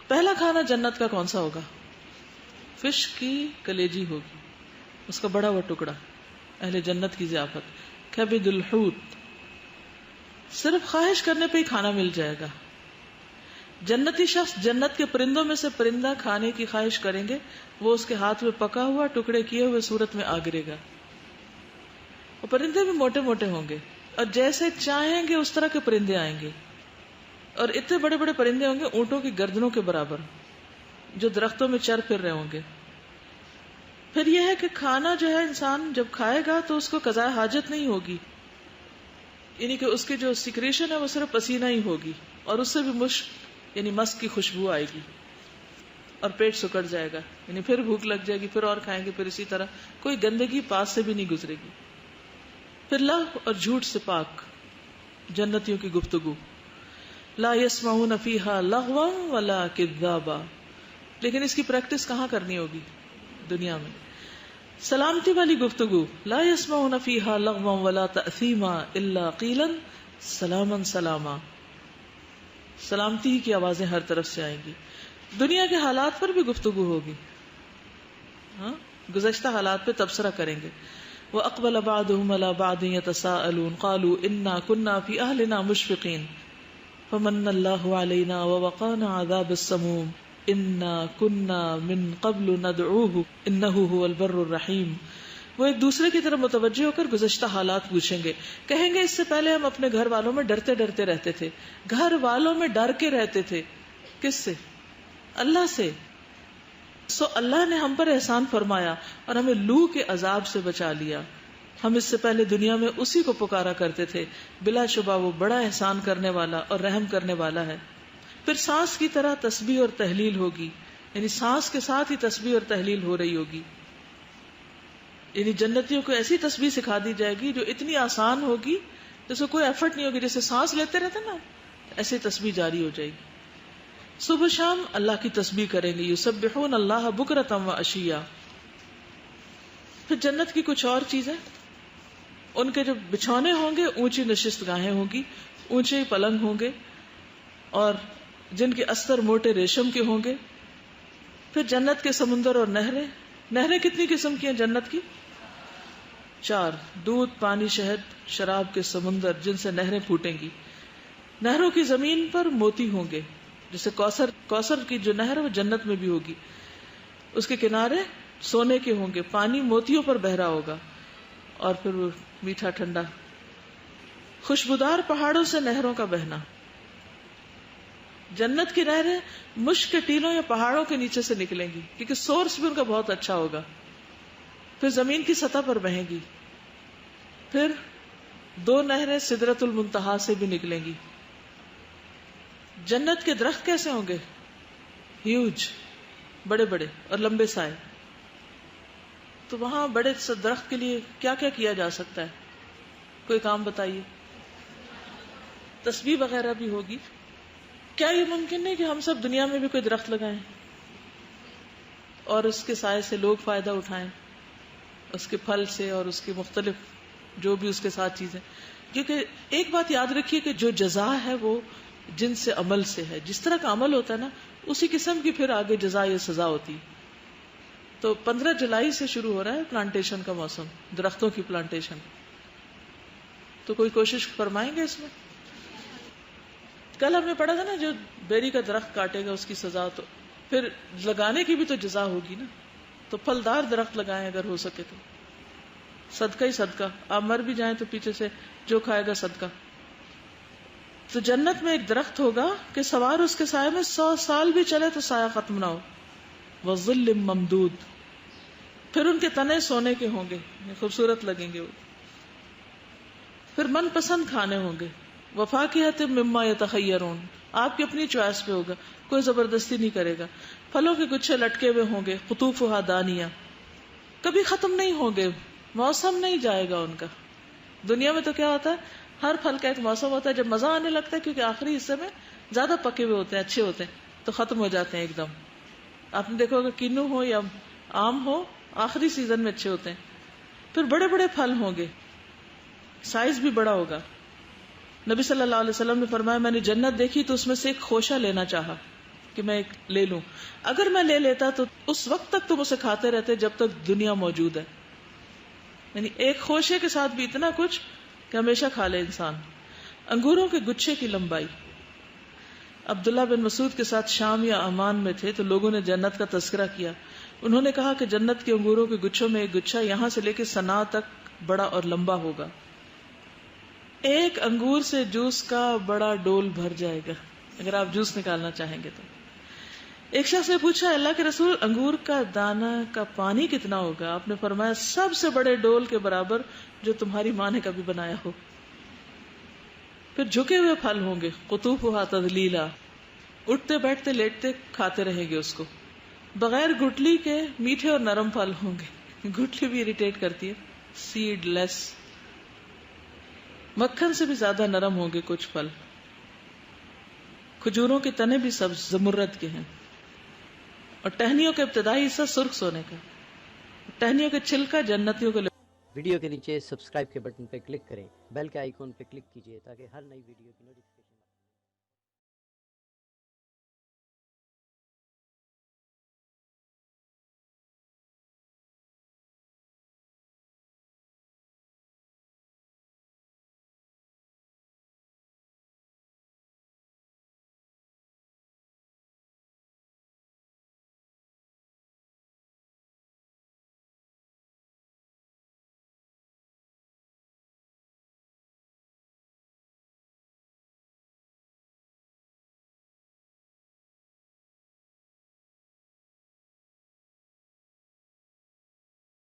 پہلا کھانا جنت کا کون سا ہوگا؟ فش کی کلیجی ہوگی، اس کا بڑا ہوا ٹکڑا، اہل جنت کی ضیافت، کبد الحوت، صرف خواہش کرنے پہ ہی کھانا مل جائے گا. جنتی شخص جنت کے پرندوں میں سے پرندہ کھانے کی خواہش کریں گے، وہ اس کے ہاتھ میں پکا ہوا ٹکڑے کیے ہوئے صورت میں آ گرے گا. اور پرندے بھی موٹے موٹے ہوں گے، اور جیسے چاہیں گے اس طرح کے پرندے آئیں گے، اور اتنے بڑے بڑے پرندے ہوں گے اونٹوں کی گردنوں کے برابر، جو درختوں میں چر پھر رہے ہوں گے. پھر یہ ہے کہ کھانا جو ہے انسان جب کھائے گا تو اس کو قضاء حاجت نہیں ہوگی، یعنی کہ اس کی جو سیکریشن ہے وہ صرف پسینہ ہی ہوگی، اور اس سے بھی مشک یعنی مسک کی خوشبو آئے گی، اور پیٹ سکڑ جائے گا، یعنی پھر بھوک لگ جائے گی، پھر اور کھائیں گے، پھر اسی طرح کوئی گندگی پاس سے بھی نہیں گزرے گی. پھر لغو اور جھوٹ سے پاک جنتیوں کی گفتگو، لا يسمعون فیہا لغوا ولا کذابا. لیکن اس کی پریکٹس کہاں کرنی ہوگی؟ دنیا میں. سلامتی والی گفتگو، لا يسمعون فیہا لغوا ولا تأثیما الا قیلا سلاما سلاما، سلامتی کی آوازیں ہر طرف سے آئیں گی. دنیا کے حالات پر بھی گفتگو ہوگی، ہاں گزشتہ حالات پہ تبصرہ کریں گے. وَأَقْبَلَ بَعْضُهُمْ عَلَى بَعْضٍ يَتَسَاءَلُونَ قَالُوا إِنَّا كُنَّا فِي أَهْلِنَا مُشْفِقِينَ فَمَنَّ اللَّهُ عَلَيْنَا وَوَقَانَا عَذَابَ السَّمُومِ إِنَّا كُنَّا مِن قَبْلُ نَدْعُوهُ إِنَّهُ هُوَ الْبَرُّ الرَّحِيمُ. وہ ایک دوسرے کی طرف متوجہ ہو کر گزشتہ حالات پوچھیں گے، کہیں گے اس سے پہلے ہم اپنے گھر والوں میں ڈرتے ڈرتے رہتے تھے. گھر والوں میں ڈر کے رہتے تھے، کس سے؟ اللہ سے. سو اللہ نے ہم پر احسان فرمایا اور ہمیں لو کے عذاب سے بچا لیا. ہم اس سے پہلے دنیا میں اسی کو پکارا کرتے تھے، بلا شبہ وہ بڑا احسان کرنے والا اور رحم کرنے والا ہے. پھر سانس کی طرح تسبیح اور تحلیل ہوگی، یعنی سانس کے ساتھ ہی تسبیح اور تحلیل ہو رہی ہوگی. یعنی جنتیوں کو ایسی تسبیح سکھا دی جائے گی جو اتنی آسان ہوگی، جس کو کوئی ایفرٹ نہیں ہوگی، جیسے سانس لیتے رہتے نا ایسے تسبیح جاری ہو جائے گی. صبح شام اللہ کی تسبیح کریں گے، یسبحون اللہ بکرۃ و عشیا. پھر جنت کی کچھ اور چیزیں، ان کے جو بچھونے ہوں گے اونچی نشست گاہیں ہوں گی، اونچے پلنگ ہوں گے، اور جن کے استر موٹے ریشم کے ہوں گے. پھر جنت کے سمندر اور نہریں. نہریں کتنی قسم کی ہیں جنت کی؟ 4، دودھ، پانی، شہد، شراب کے سمندر جن سے نہریں پھوٹیں گی. نہروں کی زمین پر موتی ہوں گے، جیسے کوثر کی جو نہر ہے وہ جنت میں بھی ہوگی، اس کے کنارے سونے کے ہوں گے، پانی موتیوں پر بہ رہا ہوگا، اور پھر وہ میٹھا ٹھنڈا. خوشبودار پہاڑوں سے نہروں کا بہنا. جنت کی نہریں مشک کے ٹیلوں یا پہاڑوں کے نیچے سے نکلیں گی، کیونکہ سورس بھی ان کا بہت اچھا ہوگا. پھر زمین کی سطح پر بہیں گی. پھر 2 نہریں سدرۃ المنتہا سے بھی نکلیں گی. جنت کے درخت کیسے ہوں گے؟ ہیوج، بڑے بڑے اور لمبے سائے. تو وہاں بڑے درخت کے لیے کیا کیا کیا جا سکتا ہے؟ کوئی کام بتائیے. تسبیح وغیرہ بھی ہوگی. کیا یہ ممکن ہے کہ ہم سب دنیا میں بھی کوئی درخت لگائیں اور اس کے سائے سے لوگ فائدہ اٹھائیں، اس کے پھل سے اور اس کے مختلف جو بھی اس کے ساتھ چیزیں؟ کیونکہ ایک بات یاد رکھیے کہ جو جزا ہے وہ جن سے عمل سے ہے. جس طرح کا عمل ہوتا ہے نا اسی قسم کی پھر آگے جزا یا سزا ہوتی. تو 15 جولائی سے شروع ہو رہا ہے پلانٹیشن کا موسم، درختوں کی پلانٹیشن. تو کوئی کوشش فرمائیں گے اس میں؟ کل ہم نے پڑھا تھا نا جو بیری کا درخت کاٹے گا اس کی سزا، تو پھر لگانے کی بھی تو جزا ہوگی نا. تو پھلدار درخت لگائیں اگر ہو سکے تو. صدقہ ہی صدقہ، آپ مر بھی جائیں تو پیچھے سے جو کھائے گا صدقہ. تو جنت میں ایک درخت ہوگا کہ سوار اس کے سائے میں 100 سال بھی چلے تو سایہ ختم نہ ہو. وظل ممدود. پھر ان کے تنے سونے کے ہوں گے، خوبصورت لگیں گے وہ. پھر من پسند کھانے ہوں گے. وفاکہۃ مما یتخیرون، آپ کی اپنی چوائس پہ ہوگا، کوئی زبردستی نہیں کرے گا. پھلوں کے گچھے لٹکے ہوئے ہوں گے، قطوفہا دانیہ، کبھی ختم نہیں ہوں گے، موسم نہیں جائے گا ان کا. دنیا میں تو کیا ہوتا ہے، ہر پھل کا ایک موسم ہوتا ہے جب مزہ آنے لگتا ہے، کیونکہ آخری حصے میں زیادہ پکے ہوئے ہوتے ہیں، اچھے ہوتے ہیں، تو ختم ہو جاتے ہیں ایک دم. آپ نے دیکھا ہوگا کینو ہو یا آم ہو، آخری سیزن میں اچھے ہوتے ہیں. پھر بڑے بڑے پھل ہوں گے، سائز بھی بڑا ہوگا. نبی صلی اللہ علیہ وسلم نے فرمایا میں نے جنت دیکھی تو اس میں سے ایک خوشہ لینا چاہا. کہ میں ایک لے لوں. اگر میں لے لیتا تو اس وقت تک تم اسے کھاتے رہتے جب تک دنیا موجود ہے. یعنی ایک خوشے کے ساتھ بھی اتنا کچھ کہ ہمیشہ کھا لے انسان. انگوروں کے گچھے کی لمبائی. عبداللہ بن مسعود کے ساتھ شام یا عمان میں تھے تو لوگوں نے جنت کا تذکرہ کیا. انہوں نے کہا کہ جنت کے انگوروں کے گچھوں میں ایک گچھا یہاں سے لے کے صنع تک بڑا اور لمبا ہوگا. ایک انگور سے جوس کا بڑا ڈول بھر جائے گا اگر آپ جوس نکالنا چاہیں گے تو. ایک شخص نے پوچھا اللہ کے رسول انگور کا دانہ کا پانی کتنا ہوگا؟ آپ نے فرمایا سب سے بڑے ڈول کے برابر جو تمہاری ماں نے کبھی بنایا ہو. پھر جھکے ہوئے پھل ہوں گے قطوفها تذلیلا، اٹھتے بیٹھتے لیٹتے کھاتے رہیں گے اس کو. بغیر گٹلی کے میٹھے اور نرم پھل ہوں گے. گٹلی بھی اریٹیٹ کرتی ہے. سیڈ لیس. مکھن سے بھی زیادہ نرم ہوں گے کچھ پھل. کھجوروں کے تنے بھی سبز زمرد کے ہیں اور ٹہنیوں کا ابتدائی حصہ سرخ سونے کا. ٹہنیوں کے چھلکا جنتیوں کو ویڈیو کے نیچے سبسکرائب کے بٹن پہ کلک کریں، بیل کے آئیکن پہ کلک کیجیے تاکہ ہر نئی ویڈیو کی نوٹیفکیشن